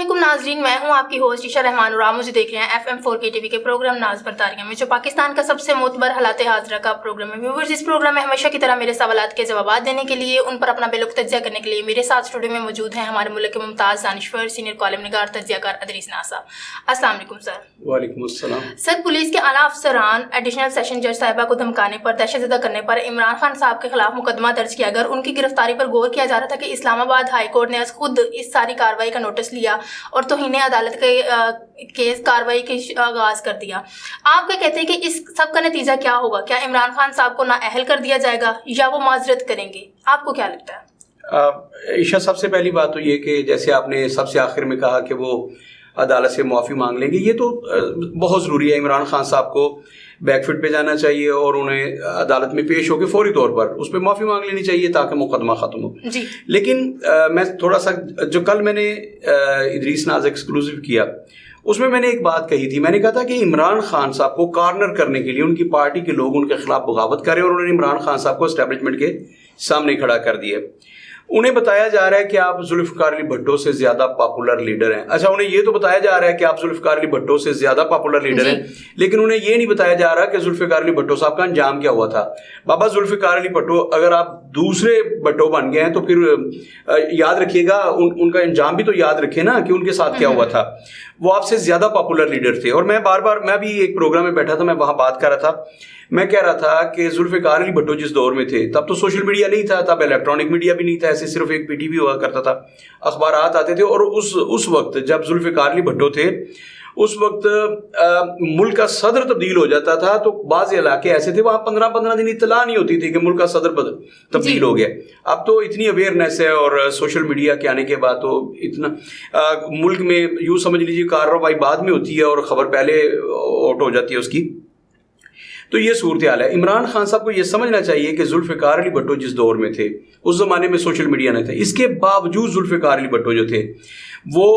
علیکم ناظرین، میں ہوں آپ کی ہوسٹ عشاء رحمان اور آپ مجھے دیکھ رہے ہیں FM4K TV کے پروگرام ناز برطاریہ میں، جو پاکستان کا سب سے معتبر حالات حاضرہ کا پروگرام ہے۔ ویورز، اس پروگرام میں ہمیشہ کی طرح میرے سوالات کے جوابات دینے کے لیے، ان پر اپنا بے لک تجزیہ کرنے کے لیے میرے ساتھ اسٹوڈیو میں موجود ہیں ہمارے ملک کے ممتاز دانشور، سینئر کالم نگار، تجزیہ کار ادریس ناز صاحب۔ السلام علیکم سر۔ وعلیکم السلام سر، پولیس کے اعلیٰ افسران ایڈیشنل سیشن جج صاحبہ کو دھمکانے پر، دہشت زدہ کرنے پر عمران خان صاحب کے خلاف مقدمہ درج کیا گیا اور ان کی گرفتاری پر غور کیا جا رہا تھا کہ اسلام آباد ہائی کورٹ نے از خود اس ساری کارروائی کا نوٹس لیا اور توہین عدالت کے کیس کارروائی کے آغاز کر دیا۔ آپ کیا کہتے ہیں کہ اس سب کا نتیجہ کیا ہوگا؟ کیا عمران خان صاحب کو نااہل کر دیا جائے گا یا وہ معذرت کریں گے؟ آپ کو کیا لگتا ہے؟ عشاء، سب سے پہلی بات تو یہ کہ جیسے آپ نے سب سے آخر میں کہا کہ وہ عدالت سے معافی مانگ لیں گے، یہ تو بہت ضروری ہے۔ عمران خان صاحب کو بیک فٹ پہ جانا چاہیے اور انہیں عدالت میں پیش ہو کے فوری طور پر اس پہ معافی مانگ لینی چاہیے تاکہ مقدمہ ختم ہو جی۔ لیکن میں تھوڑا سا جو کل میں نے ادریس ناز ایکسکلوزیو کیا، اس میں نے ایک بات کہی تھی، میں نے کہا تھا کہ عمران خان صاحب کو کارنر کرنے کے لیے ان کی پارٹی کے لوگ ان کے خلاف بغاوت کریں اور انہوں نے عمران خان صاحب کو اسٹیبلشمنٹ کے سامنے کھڑا کر دیا۔ انہیں بتایا جا رہا ہے کہ آپ ذوالفقار علی بھٹو سے زیادہ پاپولر لیڈر ہیں۔ اچھا، انہیں یہ تو بتایا جا رہا ہے کہ آپ ذوالفقار علی بھٹو سے زیادہ پاپولر لیڈر ہیں، لیکن انہیں یہ نہیں بتایا جا رہا کہ ذوالفقار علی بھٹو صاحب کا انجام کیا ہوا تھا۔ بابا ذوالفقار علی بھٹو، اگر آپ دوسرے بھٹو بن گئے ہیں تو پھر یاد رکھیے گا ان کا انجام بھی تو یاد رکھے نا کہ ان کے ساتھ کیا ہوا تھا۔ وہ آپ سے زیادہ پاپولر لیڈر تھے۔ اور میں میں بھی ایک پروگرام میں بیٹھا تھا، میں وہاں بات کر رہا تھا، میں کہہ رہا تھا کہ ذوالفقار علی بھٹو جس دور میں تھے تب تو سوشل میڈیا نہیں تھا، تب الیکٹرانک میڈیا بھی نہیں تھا، ایسے صرف ایک PTV ہوا کرتا تھا، اخبارات آتے تھے۔ اور اس وقت جب ذوالفقار علی بھٹو تھے، اس وقت ملک کا صدر تبدیل ہو جاتا تھا تو بعض علاقے ایسے تھے وہاں 15 دن اطلاع نہیں ہوتی تھی کہ ملک کا صدر تبدیل ہو گیا۔ اب تو اتنی اویئرنیس ہے اور سوشل میڈیا کے آنے کے بعد تو اتنا ملک میں یوں سمجھ لیجیے کارروائی بعد میں ہوتی ہے اور خبر پہلے آؤٹ ہو جاتی ہے اس کی۔ تو یہ صورتحال ہے۔ عمران خان صاحب کو یہ سمجھنا چاہیے کہ ذوالفقار علی بھٹو جس دور میں تھے اس زمانے میں سوشل میڈیا نہیں تھا، اس کے باوجود ذوالفقار علی بھٹو جو تھے وہ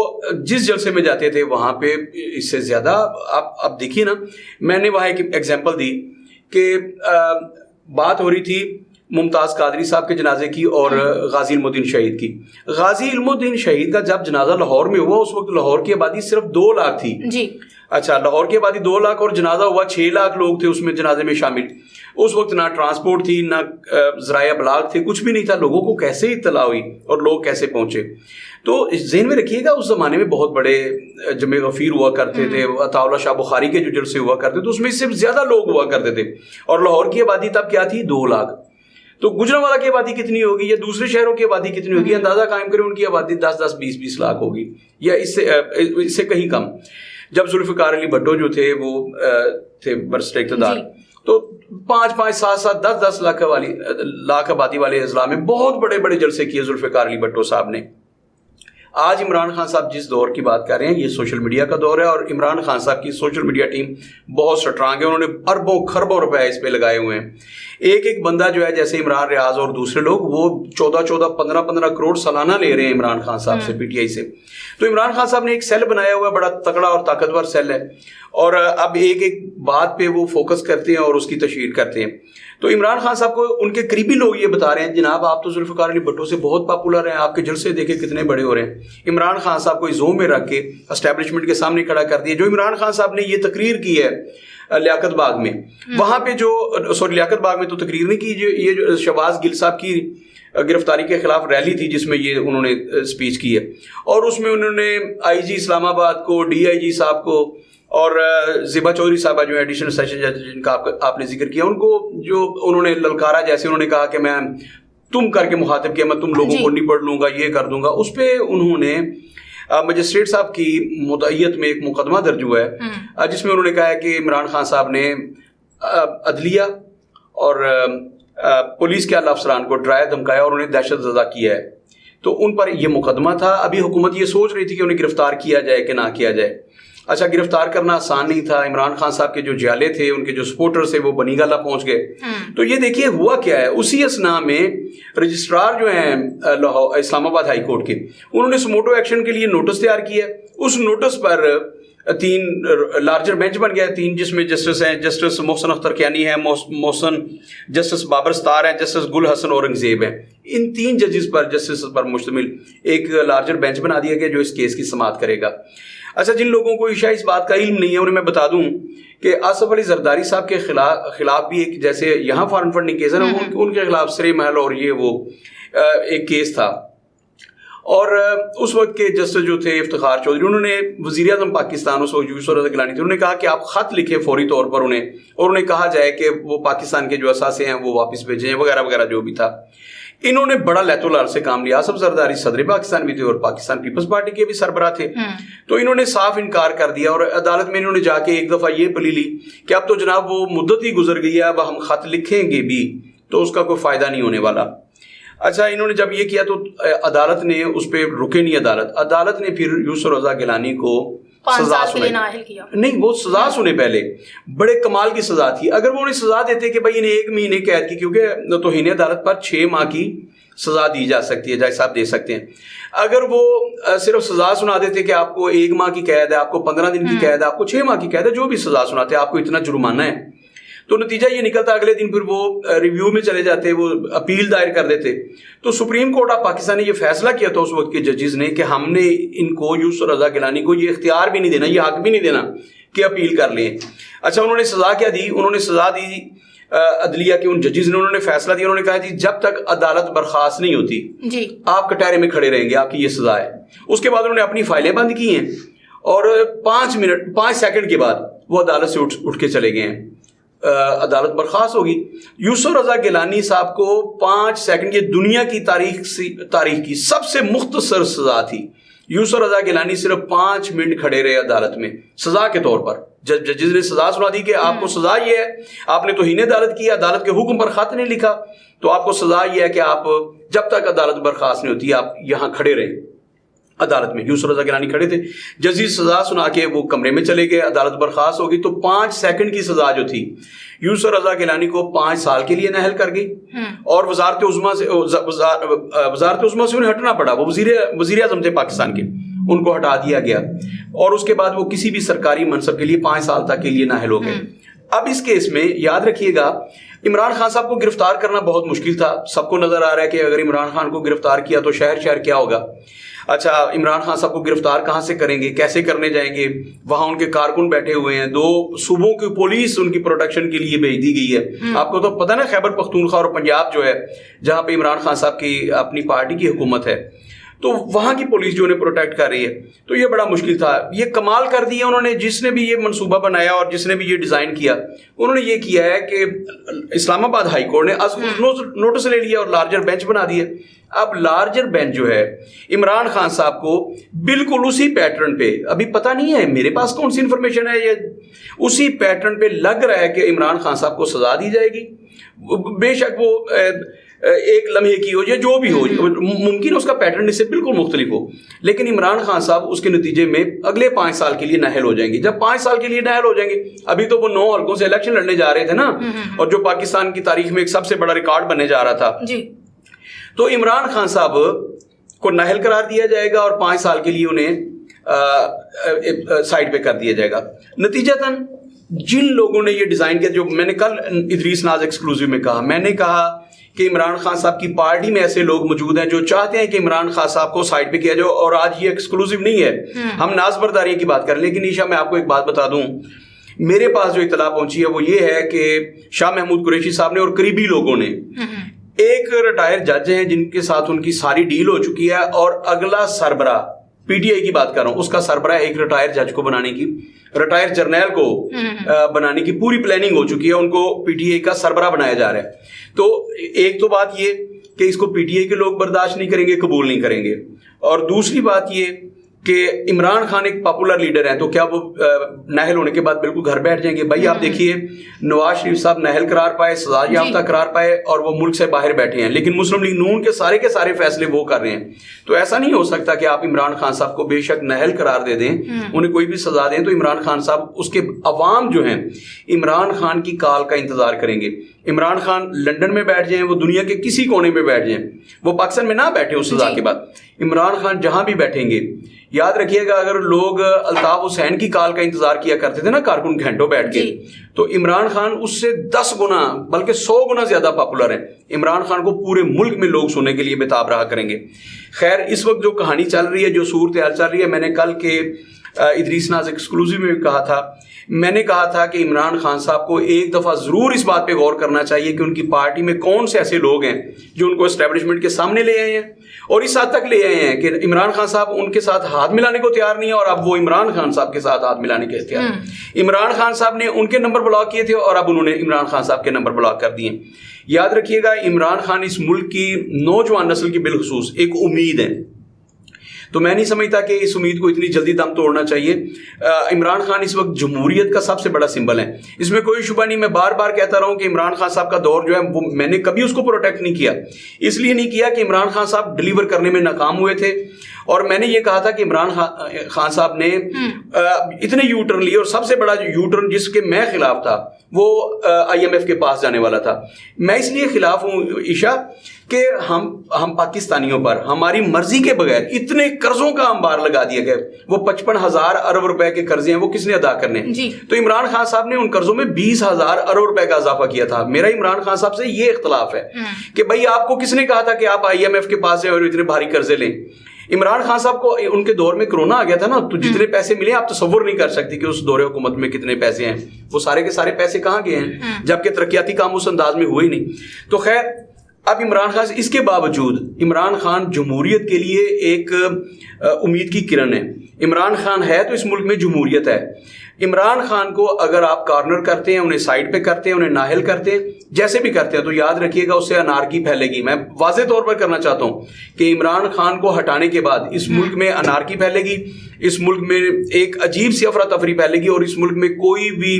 جس جلسے میں جاتے تھے وہاں پہ اس سے زیادہ آپ دیکھیے نا، میں نے وہاں ایک ایگزامپل دی کہ بات ہو رہی تھی ممتاز قادری صاحب کے جنازے کی اور غازی علم الدین شہید کی۔ غازی علم الدین شہید کا جب جنازہ لاہور میں ہوا اس وقت لاہور کی آبادی صرف 2 لاکھ تھی جی۔ اچھا، لاہور کی آبادی 2 لاکھ اور جنازہ ہوا 6 لاکھ لوگ تھے اس میں جنازے میں شامل۔ اس وقت نہ ٹرانسپورٹ تھی، نہ ذرائع ابلاغ تھے، کچھ بھی نہیں تھا۔ لوگوں کو کیسے اطلاع ہوئی اور لوگ کیسے پہنچے؟ تو ذہن میں رکھیے گا اس زمانے میں بہت بڑے جمع غفیر ہوا کرتے تھے، عطا اللہ شاہ بخاری کے جو جلسے ہوا کرتے تھے اس میں سے زیادہ لوگ ہوا کرتے تھے، اور لاہور کی آبادی تب کیا تھی؟ 2 لاکھ۔ تو گجرانوالہ کی آبادی کتنی ہوگی یا دوسرے شہروں کی آبادی کتنی ہوگی؟ اندازہ قائم کریں، ان کی آبادی 10 20 لاکھ ہوگی یا اس سے کہیں کم۔ جب ذوالفقار علی بھٹو جو تھے وہ تھے برسر اقتدار تو 5 7 10 لاکھ آبادی والے اضلاع میں بہت بڑے بڑے جلسے کیے ذوالفقار علی بھٹو صاحب نے۔ آج عمران خان صاحب جس دور کی بات کر رہے ہیں یہ سوشل میڈیا کا دور ہے، اور عمران خان صاحب کی سوشل میڈیا ٹیم بہت سٹرانگ ہے، انہوں نے اربوں خربوں روپے اس پہ لگائے ہوئے ہیں۔ ایک بندہ جو ہے جیسے عمران ریاض اور دوسرے لوگ وہ 15 کروڑ سالانہ لے رہے ہیں عمران خان صاحب سے، PTI سے۔ تو عمران خان صاحب نے ایک سیل بنایا ہوا ہے، بڑا تگڑا اور طاقتور سیل ہے، اور اب ایک بات پہ وہ فوکس کرتے ہیں اور اس کی تشہیر کرتے ہیں۔ تو عمران خان صاحب کو ان کے قریبی لوگ یہ بتا رہے ہیں جناب آپ تو ذوالفقار علی بھٹو سے بہت پاپولر ہیں، آپ کے جلسے دیکھیں کتنے بڑے ہو رہے ہیں۔ عمران خان صاحب کو زوم میں رکھ کے اسٹیبلشمنٹ کے سامنے کھڑا کر دیا۔ جو عمران خان صاحب نے یہ تقریر کی ہے لیاقت باغ میں، وہاں پہ لیاقت باغ میں تو تقریر نہیں کی، یہ جو شہباز گل صاحب کی گرفتاری کے خلاف ریلی تھی جس میں یہ انہوں نے اسپیچ کی ہے، اور اس میں انہوں نے IG اسلام آباد کو، DIG صاحب کو اور زیبا چودھری صاحبہ جو ایڈیشنل سیشن جج جن کا آپ نے ذکر کیا، ان کو جو انہوں نے للکارا، جیسے انہوں نے کہا کہ میں تم کر کے مخاطب کیا، میں تم لوگوں کو نہیں پڑھ لوں گا، یہ کر دوں گا۔ اس پہ انہوں نے مجسٹریٹ صاحب کی مدعیت میں ایک مقدمہ درج ہوا ہے جس میں انہوں نے کہا ہے کہ عمران خان صاحب نے عدلیہ اور پولیس کے اعلیٰ افسران کو ڈرایا دھمکایا اور انہیں دہشت زدہ کیا ہے۔ تو ان پر یہ مقدمہ تھا۔ ابھی حکومت یہ سوچ رہی تھی کہ انہیں گرفتار کیا جائے کہ نہ کیا جائے۔ اچھا، گرفتار کرنا آسان نہیں تھا۔ عمران خان صاحب کے جو جالے تھے، ان کے جو سپورٹرز تھے وہ بنی گالہ پہنچ گئے۔ تو یہ دیکھیے ہوا کیا ہے، اسی اسنا میں رجسٹرار جو ہیں اسلام آباد ہائی کورٹ کے، انہوں نے سموٹو ایکشن کے لیے نوٹس تیار کیا۔ اس نوٹس پر تین لارجر بینچ بن گیا ہے، تین، جس میں جسٹس ہیں، جسٹس محسن اختر کیانی ہے، جسٹس بابر ستار ہیں، جسٹس گل حسن اورنگزیب ہیں. ان تین ججز پر، جسٹس پر مشتمل ایک لارجر بینچ بنا دیا گیا جو اس کیس کی سماعت کرے گا. اچھا، جن لوگوں کو عشاء اس بات کا علم نہیں ہے انہیں میں بتا دوں کہ آصف علی زرداری صاحب کے خلاف بھی ایک، جیسے یہاں فارن فنڈنگ کیس ہے نا، ان کے خلاف سرے محل اور یہ وہ ایک کیس تھا. اور اس وقت کے جسٹس جو تھے افتخار چودھری، انہوں نے وزیر اعظم پاکستان اس وقت یوسف رضا گیلانی تھے، انہوں نے کہا کہ آپ خط لکھیں فوری طور پر انہیں، اور انہیں کہا جائے کہ وہ پاکستان کے جو اثاثے ہیں وہ واپس بھیجیں وغیرہ وغیرہ جو بھی تھا. انہوں نے بڑا لیت العار سے کام لیا. آصف زرداری صدر پاکستان بھی تھے اور پاکستان پیپلز پارٹی کے بھی سربراہ تھے. تو انہوں نے صاف انکار کر دیا اور عدالت میں انہوں نے جا کے ایک دفعہ یہ پلی لی کہ اب تو جناب وہ مدت ہی گزر گئی ہے، اب ہم خط لکھیں گے بھی تو اس کا کوئی فائدہ نہیں ہونے والا. اچھا، انہوں نے جب یہ کیا تو عدالت نے اس پہ رکے نہیں. عدالت نے پھر یوسف رضا گیلانی کو سزا سنائی. نہیں، وہ سزا سنے پہلے، بڑے کمال کی سزا تھی. اگر وہ انہیں سزا دیتے کہ بھائی انہیں 1 مہینے قید کی، کیونکہ توہین عدالت پر 6 ماہ کی سزا دی جا سکتی ہے، جج صاحب دے سکتے ہیں. اگر وہ صرف سزا سنا دیتے کہ آپ کو 1 ماہ کی قید ہے، آپ کو 15 دن کی قید ہے، آپ کو 6 ماہ کی قید ہے، جو بھی سزا سناتے آپ کو اتنا جرمانہ ہے، تو نتیجہ یہ نکلتا اگلے دن پھر وہ ریویو میں چلے جاتے، وہ اپیل دائر کر دیتے. تو سپریم کورٹ آف پاکستان نے یہ فیصلہ کیا تھا اس وقت کے ججز نے کہ ہم نے ان کو، یوسف رضا گیلانی کو، یہ اختیار بھی نہیں دینا، یہ حق بھی نہیں دینا کہ اپیل کر لیں. اچھا، انہوں نے سزا کیا دی؟ انہوں نے سزا دی عدلیہ کے ان ججز نے، انہوں نے فیصلہ دیا، انہوں نے کہا جی جب تک عدالت برخاست نہیں ہوتی جی آپ کٹہرے میں کھڑے رہیں گے، آپ کی یہ سزا ہے. اس کے بعد انہوں نے اپنی فائلیں بند کی ہیں اور 5 سیکنڈ کے بعد وہ عدالت سے اٹھ کے چلے گئے ہیں. عدالت برخاست ہوگی. یوسف رضا گیلانی صاحب کو 5 سیکنڈ، یہ دنیا کی تاریخ کی سب سے مختصر سزا تھی. یوسف رضا گیلانی صرف 5 منٹ کھڑے رہے عدالت میں سزا کے طور پر. ججز نے سزا سنا دی کہ آپ کو سزا یہ ہے، آپ نے توہین عدالت کی، عدالت کے حکم پر خط نہیں لکھا، تو آپ کو سزا یہ ہے کہ آپ جب تک عدالت برخاست نہیں ہوتی آپ یہاں کھڑے رہیں عدالت میں. یوسف رضا گیلانی کھڑے تھے، ججز سزا سنا کے وہ کمرے میں چلے گئے، عدالت برخاست ہوگی تو 5 سیکنڈ کی سزا جو تھی یوسف رضا گیلانی کو 5 سال کے لیے نااہل کر گئی اور وزارت عظمیٰ سے انہیں ہٹنا پڑا. وہ وزیر اعظم تھے پاکستان کے، ان کو ہٹا دیا گیا اور اس کے بعد وہ کسی بھی سرکاری منصب کے لیے 5 سال تک کے لیے نااہل ہو گئے. اب اس کیس میں یاد رکھیے گا عمران خان صاحب کو گرفتار کرنا بہت مشکل تھا. سب کو نظر آ رہا ہے کہ اگر عمران خان کو گرفتار کیا تو شہر کیا ہوگا. اچھا، عمران خان صاحب کو گرفتار کہاں سے کریں گے، کیسے کرنے جائیں گے؟ وہاں ان کے کارکن بیٹھے ہوئے ہیں، 2 صوبوں کی پولیس ان کی پروٹیکشن کے لیے بھیج دی گئی ہے. آپ کو تو پتہ نا خیبر پختونخوا اور پنجاب جو ہے جہاں پہ عمران خان صاحب کی اپنی پارٹی کی حکومت ہے، تو وہاں کی پولیس جو انہیں پروٹیکٹ کر رہی ہے. تو یہ بڑا مشکل تھا. یہ کمال کر دیا انہوں نے، جس نے بھی یہ منصوبہ بنایا اور جس نے بھی یہ ڈیزائن کیا، انہوں نے یہ کیا ہے کہ اسلام آباد ہائی کورٹ نے نوٹس لے لیا اور لارجر بینچ بنا دیا. اب لارجر بینچ جو ہے عمران خان صاحب کو بالکل اسی پیٹرن پہ، ابھی پتہ نہیں ہے میرے پاس کون سی انفارمیشن ہے، یہ اسی پیٹرن پہ لگ رہا ہے کہ عمران خان صاحب کو سزا دی جائے گی. بے شک وہ ایک لمحے کی ہو یا جو بھی ہو، ممکن اس کا پیٹرن اس سے بالکل مختلف ہو، لیکن عمران خان صاحب اس کے نتیجے میں اگلے 5 سال کے لیے نااہل ہو جائیں گے. جب 5 سال کے لیے نااہل ہو جائیں گے، ابھی تو وہ 9 حلقوں سے الیکشن لڑنے جا رہے تھے نا، اور جو پاکستان کی تاریخ میں ایک سب سے بڑا ریکارڈ بننے جا رہا تھا جی، تو عمران خان صاحب کو نااہل قرار دیا جائے گا اور 5 سال کے لیے انہیں سائڈ پہ کر دیا جائے گا. نتیجتاً جن لوگوں نے یہ ڈیزائن کیا، جو میں نے کل ادریس ناز ایکسکلوزیو میں کہا، میں نے کہا کہ عمران خان صاحب کی پارٹی میں ایسے لوگ موجود ہیں جو چاہتے ہیں کہ عمران خان صاحب کو سائڈ پہ کیا جائے. اور آج یہ ایکسکلوزیو نہیں ہے، ہم ناز برداری کی بات کریں، لیکن عیشا میں آپ کو ایک بات بتا دوں، میرے پاس جو اطلاع پہنچی ہے وہ یہ ہے کہ شاہ محمود قریشی صاحب نے اور قریبی لوگوں نے ایک ریٹائر جج ہیں جن کے ساتھ ان کی ساری ڈیل ہو چکی ہے، اور اگلا سربراہ پی ٹی آئی کی بات کر رہا ہوں، اس کا سربراہ ایک ریٹائر جج کو بنانے کی، ریٹائر جرنیل کو بنانے کی پوری پلاننگ ہو چکی ہے، ان کو پی ٹی آئی کا سربراہ بنایا جا رہا ہے. تو ایک تو بات یہ کہ اس کو پی ٹی آئی کے لوگ برداشت نہیں کریں گے، قبول نہیں کریں گے، اور دوسری بات یہ کہ عمران خان ایک پاپولر لیڈر ہیں، تو کیا وہ نااہل ہونے کے بعد بالکل گھر بیٹھ جائیں گے؟ بھائی آپ دیکھیے نواز شریف صاحب نااہل قرار پائے، سزا یافتہ قرار پائے، اور وہ ملک سے باہر بیٹھے ہیں، لیکن مسلم لیگ نون کے سارے فیصلے وہ کر رہے ہیں. تو ایسا نہیں ہو سکتا کہ آپ عمران خان صاحب کو بے شک نااہل قرار دے دیں، انہیں کوئی بھی سزا دیں، تو عمران خان صاحب، اس کے عوام جو ہیں عمران خان کی کال کا انتظار کریں گے. عمران خان لندن میں بیٹھ جائیں, وہ دنیا کے کسی کونے میں بیٹھ جائیں, وہ پاکستان میں نہ بیٹھے اس سزا کے بعد, عمران خان جہاں بھی بیٹھیں گے, یاد رکھیے گا اگر لوگ الطاف حسین کی کال کا انتظار کیا کرتے تھے نا کارکن گھنٹوں بیٹھ کے, تو عمران خان اس سے 10 گنا بلکہ 100 گنا زیادہ پاپولر ہیں. عمران خان کو پورے ملک میں لوگ سننے کے لیے بےتاب رہا کریں گے. خیر اس وقت جو کہانی چل رہی ہے, جو صورتحال چل رہی ہے, میں نے کل کے ادریس ناز ایکسکلوزیو میں کہا تھا, میں نے کہا تھا کہ عمران خان صاحب کو ایک دفعہ ضرور اس بات پہ غور کرنا چاہیے کہ ان کی پارٹی میں کون سے ایسے لوگ ہیں جو ان کو اسٹیبلشمنٹ کے سامنے لے آئے ہیں, اور اس حد تک لے آئے ہیں کہ عمران خان صاحب ان کے ساتھ ہاتھ ملانے کو تیار نہیں ہے, اور اب وہ عمران خان صاحب کے ساتھ ہاتھ ملانے کے تیار ہیں. عمران خان صاحب نے ان کے نمبر بلاک کیے تھے اور اب انہوں نے عمران خان صاحب کے نمبر بلاک کر دیے. یاد رکھیے گا عمران خان اس ملک کی نوجوان نسل کی بالخصوص ایک امید ہے, تو میں نہیں سمجھتا کہ اس امید کو اتنی جلدی دم توڑنا چاہیے. عمران خان اس وقت جمہوریت کا سب سے بڑا سمبل ہے, اس میں کوئی شبہ نہیں. میں بار بار کہتا رہا ہوں کہ عمران خان صاحب کا دور جو ہے وہ میں نے کبھی اس کو پروٹیکٹ نہیں کیا, اس لیے نہیں کیا کہ عمران خان صاحب ڈیلیور کرنے میں ناکام ہوئے تھے, اور میں نے یہ کہا تھا کہ عمران خان صاحب نے اتنے یو ٹرن لیے, اور سب سے بڑا یو ٹرن جس کے میں خلاف تھا وہ IMF کے پاس جانے والا تھا. میں اس لیے خلاف ہوں عشا کہ ہم پاکستانیوں پر ہماری مرضی کے بغیر اتنے قرضوں کا انبار لگا دیا گیا. وہ 55,000 ارب روپے کے قرضے ہیں, وہ کس نے ادا کرنے ہیں؟ تو عمران خان صاحب نے ان قرضوں میں 20,000 ارب روپے کا اضافہ کیا تھا. میرا عمران خان صاحب سے یہ اختلاف ہے کہ بھائی آپ کو کس نے کہا تھا کہ آپ IMF کے پاس جائیں اور اتنے بھاری قرضے لیں. عمران خان صاحب کو ان کے دور میں کرونا آ گیا تھا نا, تو جتنے پیسے ملے آپ تصور نہیں کر سکتے کہ اس دور حکومت میں کتنے پیسے ہیں. وہ سارے کے سارے پیسے کہاں گئے ہیں, جبکہ ترقیاتی کام اس انداز میں ہوئے ہی نہیں. تو خیر اب عمران خان, اس کے باوجود عمران خان جمہوریت کے لیے ایک امید کی کرن ہے. عمران خان ہے تو اس ملک میں جمہوریت ہے. عمران خان کو اگر آپ کارنر کرتے ہیں, انہیں سائڈ پہ کرتے ہیں, انہیں نااہل کرتے ہیں, جیسے بھی کرتے ہیں, تو یاد رکھیے گا اس سے انارکی پھیلے گی. میں واضح طور پر کرنا چاہتا ہوں کہ عمران خان کو ہٹانے کے بعد اس ملک میں انارکی پھیلے گی, اس ملک میں ایک عجیب سی افراتفری پھیلے گی, اور اس ملک میں کوئی بھی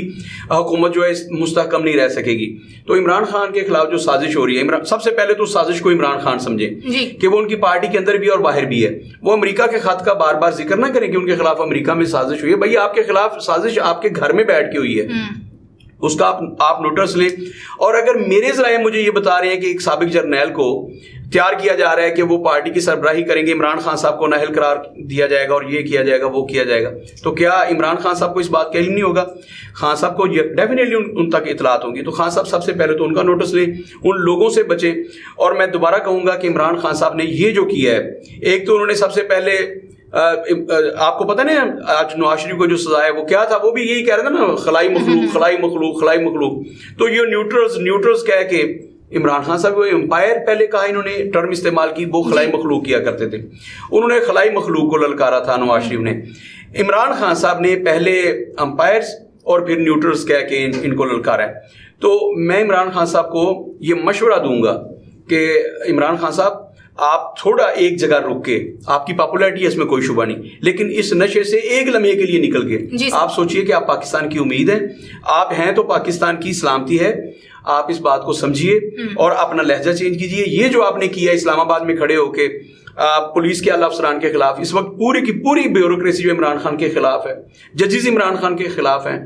حکومت جو ہے مستحکم نہیں رہ سکے گی. تو عمران خان کے خلاف جو سازش ہو رہی ہے, سب سے پہلے تو سازش کو عمران خان سمجھیں کہ وہ ان کی پارٹی کے اندر بھی اور باہر بھی ہے. وہ امریکہ کے خط کا بار بار ذکر نہ کریں کہ ان کے خلاف امریکہ میں سازش ہوئی ہے. بھائی آپ کے خلاف سازش آپ کے گھر میں بیٹھ کے ہوئی ہے, اس کا آپ نوٹس لیں. اور اگر میرے ذرائع مجھے یہ بتا رہے ہیں کہ ایک سابق جرنیل کو تیار کیا جا رہا ہے کہ وہ پارٹی کی سربراہی کریں گے, عمران خان صاحب کو نااہل قرار دیا جائے گا اور یہ کیا جائے گا وہ کیا جائے گا, تو کیا عمران خان صاحب کو اس بات کا علم نہیں ہوگا؟ خان صاحب کو ڈیفینیٹلی ان تک اطلاعات ہوں گی. تو خان صاحب سب سے پہلے تو ان کا نوٹس لیں, ان لوگوں سے بچیں. اور میں دوبارہ کہوں گا کہ عمران خان صاحب نے یہ جو کیا ہے, ایک تو انہوں نے سب سے پہلے آپ کو پتہ نہیں آج نواز شریف کو جو سزا ہے وہ کیا تھا, وہ بھی یہی کہہ رہے تھے نا, خلائی مخلوق خلائی مخلوق خلائی مخلوق. تو یہ نیوٹرلز کہہ کے عمران خان صاحب کو امپائر پہلے کہا, انہوں نے ٹرم استعمال کی, وہ خلائی مخلوق کیا کرتے تھے. انہوں نے خلائی مخلوق کو للکارا تھا نواز شریف نے. عمران خان صاحب نے پہلے امپائرز اور پھر نیوٹرلز کہہ کے ان کو للکارا ہے. تو میں عمران خان صاحب کو یہ مشورہ دوں گا کہ عمران خان صاحب آپ تھوڑا ایک جگہ رک کے, آپ کی پاپولیرٹی ہے اس میں کوئی شبہ نہیں, لیکن اس نشے سے ایک لمحے کے لیے نکل کے آپ سوچئے کہ آپ پاکستان کی امید ہیں, آپ ہیں تو پاکستان کی سلامتی ہے. آپ اس بات کو سمجھیے اور اپنا لہجہ چینج کیجئے. یہ جو آپ نے کیا اسلام آباد میں کھڑے ہو کے پولیس کے اعلیٰ افسران کے خلاف, اس وقت پوری کی پوری بیوروکریسی جو عمران خان کے خلاف ہے, ججز عمران خان کے خلاف ہیں,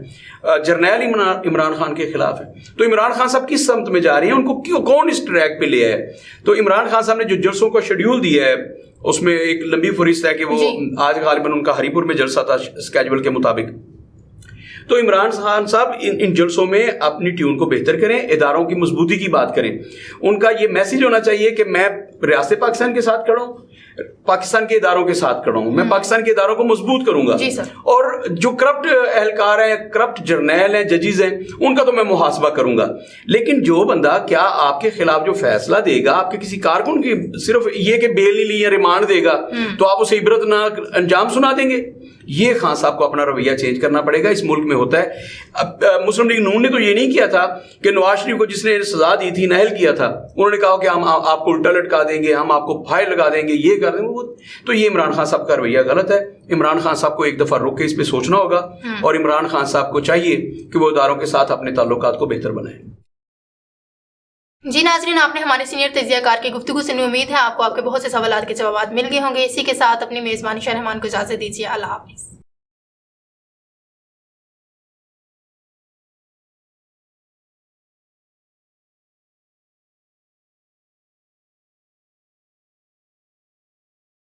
جرنیل عمران خان کے خلاف ہے, تو عمران خان صاحب کس سمت میں جا رہے ہیں, ان کو کون اس ٹریک پہ لیا ہے؟ تو عمران خان صاحب نے جو جلسوں کا شیڈیول دیا ہے اس میں ایک لمبی فہرست ہے کہ وہ آج غالباً ان کا ہری پور میں جلسہ تھا اسکیجول کے مطابق. تو عمران خان صاحب ان جلسوں میں اپنی ٹیون کو بہتر کریں, اداروں کی مضبوطی کی بات کریں. ان کا یہ میسیج ہونا چاہیے کہ میں ریاست پاکستان کے ساتھ کھڑا ہوں, پاکستان کے اداروں کے ساتھ کھڑا ہوں, میں پاکستان کے اداروں کو مضبوط کروں گا. اور جو کرپٹ اہلکار ہیں, کرپٹ جرنیل ہیں, ججز ہیں, ان کا تو میں محاسبہ کروں گا. لیکن جو بندہ کیا آپ کے خلاف جو فیصلہ دے گا, آپ کے کسی کارکن کی صرف یہ کہ بیل نہیں لی یا ریمانڈ دے گا تو آپ اسے عبرت ناک انجام سنا دیں گے؟ یہ خان صاحب کو اپنا رویہ چینج کرنا پڑے گا. اس ملک میں ہوتا ہے. اب مسلم لیگ نون نے تو یہ نہیں کیا تھا کہ نواز شریف کو جس نے سزا دی تھی نااہل کیا تھا, انہوں نے کہا کہ ہم آپ کو الٹا لٹکا دیں گے, ہم آپ کو پھائل لگا دیں گے, یہ کر دیں گے. تو یہ عمران خان صاحب کا رویہ غلط ہے. عمران خان صاحب کو ایک دفعہ رک کے اس پہ سوچنا ہوگا, اور عمران خان صاحب کو چاہیے کہ وہ اداروں کے ساتھ اپنے تعلقات کو بہتر بنائیں. جی ناظرین, آپ نے ہمارے سینئر تجزیہ کار کی گفتگو سنی. امید ہے آپ کو آپ کے بہت سے سوالات کے جوابات مل گئے ہوں گے. اسی کے ساتھ اپنی میزبانی شاہ رحمان کو اجازت دیجیے. اللہ حافظ.